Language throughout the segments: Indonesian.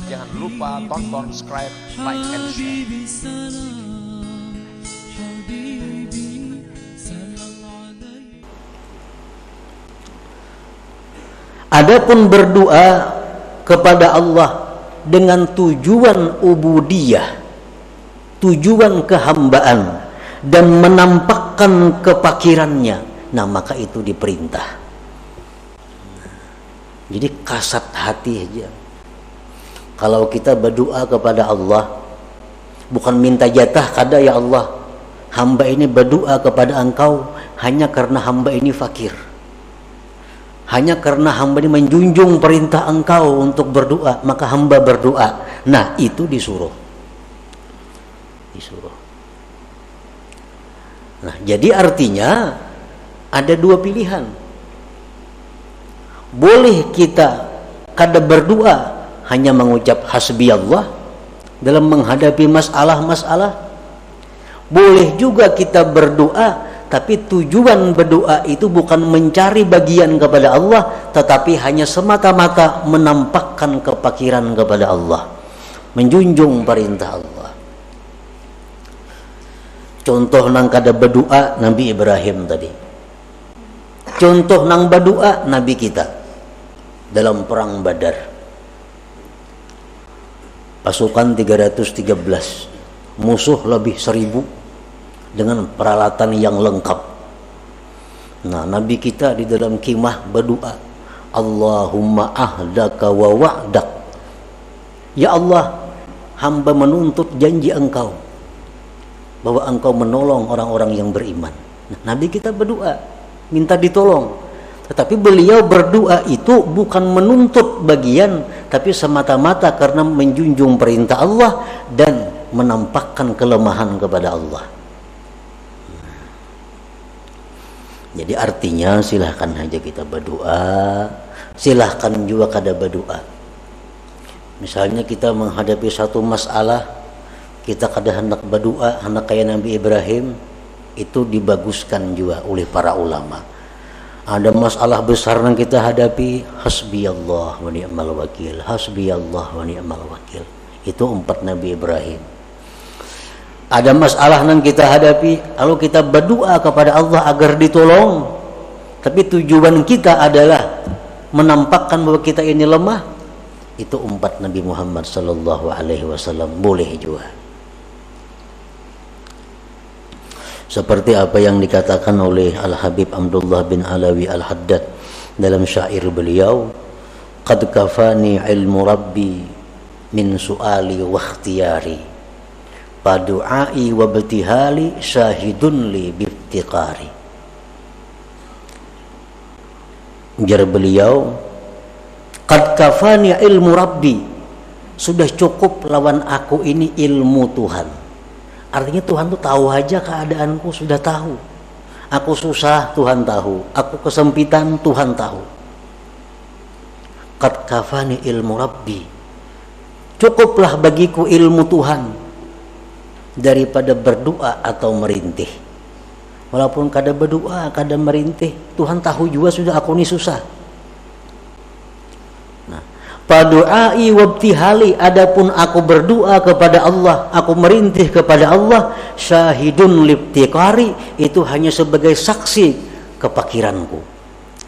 Jangan lupa tonton, subscribe, like, and share. Adapun berdoa kepada Allah dengan tujuan ubudiyah, tujuan kehambaan, dan menampakkan kepakirannya, nah maka itu diperintah. Jadi kasat hati aja. Kalau kita berdoa kepada Allah, bukan minta jatah kada, ya Allah, hamba ini berdoa kepada Engkau hanya karena hamba ini fakir, hanya karena hamba ini menjunjung perintah Engkau untuk berdoa, maka hamba berdoa. Nah itu disuruh. Nah jadi artinya ada dua pilihan. Boleh kita kada berdoa, hanya mengucap hasbi Allah dalam menghadapi masalah-masalah. Boleh juga kita berdoa, tapi tujuan berdoa itu bukan mencari bagian kepada Allah, tetapi hanya semata-mata menampakkan kepakiran kepada Allah, menjunjung perintah Allah. Contoh nang kada berdoa Nabi Ibrahim tadi. Contoh nang berdoa Nabi kita dalam perang Badar. Pasukan 313, musuh lebih 1000 dengan peralatan yang lengkap. Nah, Nabi kita di dalam khimah berdoa, Allahumma ahdaka wa wa'dak. Ya Allah, hamba menuntut janji Engkau bahwa Engkau menolong orang-orang yang beriman. Nah, Nabi kita berdoa, minta ditolong. Tetapi beliau berdoa itu bukan menuntut bagian, tapi semata-mata karena menjunjung perintah Allah dan menampakkan kelemahan kepada Allah. Jadi artinya silahkan aja kita berdoa, silahkan juga kada berdoa. Misalnya kita menghadapi satu masalah, kita kada hendak berdoa, hendak kayak Nabi Ibrahim, itu dibaguskan juga oleh para ulama. Ada masalah besar yang kita hadapi, hasbiyallah wa ni'mal wakil, hasbiyallah wa ni'mal wakil. Itu 4 Nabi Ibrahim. Ada masalah yang kita hadapi, lalu kita berdoa kepada Allah agar ditolong, tapi tujuan kita adalah menampakkan bahwa kita ini lemah. Itu 4 Nabi Muhammad sallallahu alaihi wasallam, boleh juga. Seperti apa yang dikatakan oleh Al-Habib Abdullah bin Alawi Al-Haddad dalam syair beliau, qad kafani ilmu rabbi min su'ali wa ikhtiyari, padu'ai wa betihali syahidun li biftiqari. Ujar beliau, qad kafani ilmu rabbi, sudah cukup lawan aku ini ilmu Tuhan. Artinya Tuhan tuh tahu aja keadaanku, sudah tahu. Aku susah, Tuhan tahu. Aku kesempitan, Tuhan tahu. Qad kafani ilmu rabbi, cukuplah bagiku ilmu Tuhan daripada berdoa atau merintih. Walaupun kada berdoa, kada merintih, Tuhan tahu juga sudah aku ini susah. Nah, padu'ai wabtihali, adapun aku berdoa kepada Allah, aku merintih kepada Allah, syahidun liptiqari, itu hanya sebagai saksi kepakiranku.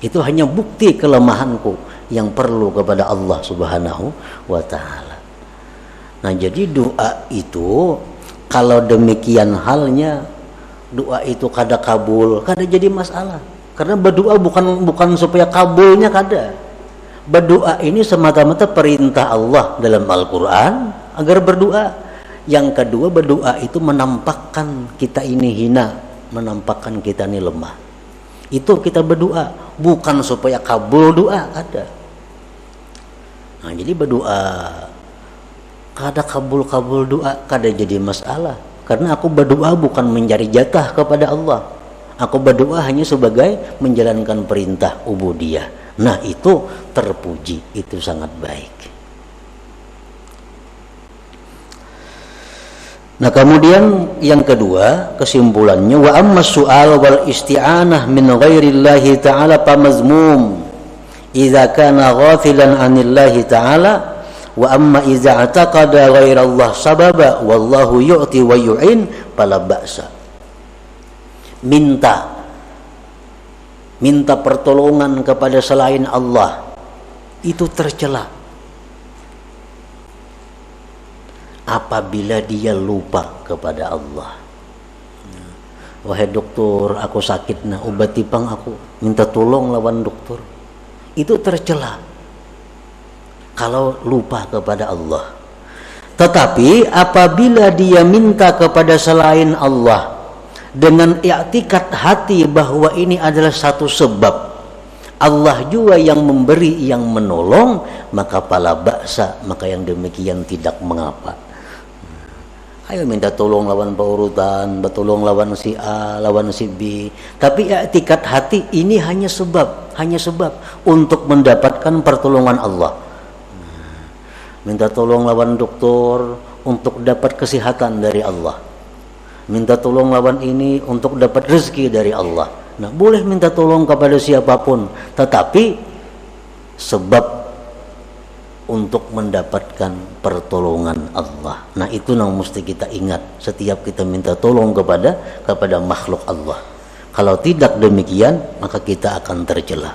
Itu hanya bukti kelemahanku yang perlu kepada Allah Subhanahu wa ta'ala. Nah, jadi doa itu kalau demikian halnya, doa itu kada kabul, kada jadi masalah. Karena berdoa bukan supaya kabulnya kada. Berdoa ini semata-mata perintah Allah dalam Al-Quran agar berdoa. Yang kedua, berdoa itu menampakkan kita ini hina, menampakkan kita ini lemah. Itu kita berdoa, bukan supaya kabul doa, kada. Nah, jadi berdoa kada kabul doa, kada jadi masalah. Karena aku berdoa bukan mencari jatah kepada Allah. Aku berdoa hanya sebagai menjalankan perintah ubudiyah. Nah, itu terpuji, itu sangat baik. Nah, kemudian yang kedua, kesimpulannya, wa amma su'al wal isti'anah min ghairillahi ta'ala pamazmum idza kana ghafilan 'anillahi ta'ala wa amma idza i'taqada ghairallah sababa wallahu yu'ti wa yu'in fala ba'sa. Minta pertolongan kepada selain Allah itu tercela apabila dia lupa kepada Allah. Wahai dokter, aku sakit, nah obati pang aku, minta tolong lawan dokter. Itu tercela kalau lupa kepada Allah. Tetapi apabila dia minta kepada selain Allah dengan i'tikad hati bahwa ini adalah satu sebab, Allah juga yang memberi, yang menolong, maka pala baksa, maka yang demikian tidak mengapa. Ayo minta tolong lawan paurutan, tolong lawan si A, lawan si B. Tapi i'tikad hati ini hanya sebab untuk mendapatkan pertolongan Allah. Minta tolong lawan dokter untuk dapat kesehatan dari Allah. Minta tolong lawan ini untuk dapat rezeki dari Allah. Nah, boleh minta tolong kepada siapapun, tetapi sebab untuk mendapatkan pertolongan Allah. Nah, itu yang mesti kita ingat setiap kita minta tolong kepada makhluk Allah. Kalau tidak demikian, maka kita akan tercela.